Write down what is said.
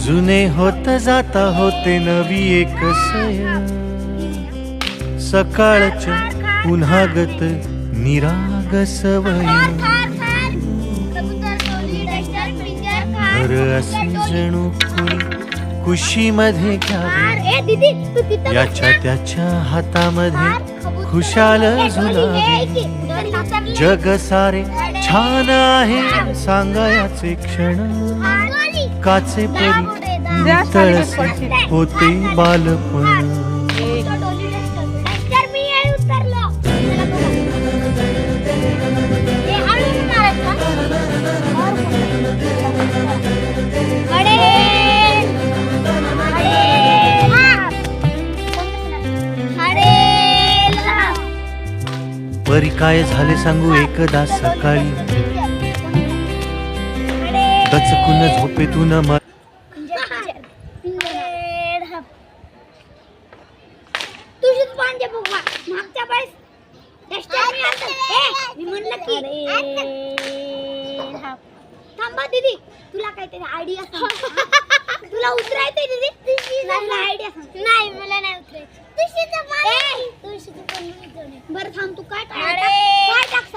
जुने होत जाता होते नवी एक सय सकाळच्या पुन्हागत निराग सवय घर असे जणू कुशीमध्ये घ्यावे याच्या त्याच्या हातामध्ये खुशाल झुलावे जग सारे छान आहे सांगायाचे क्षण काचे परी तळसे होते बालपण परी काय झाले सांगू एकदा सकाळी दचकून झोपेतून थांबा दीदी तुला काहीतरी आयडिया तुला उतरायचंय दीदी आयडिया नाही मला नाही उतरायचं बरं थांब तू काय टाक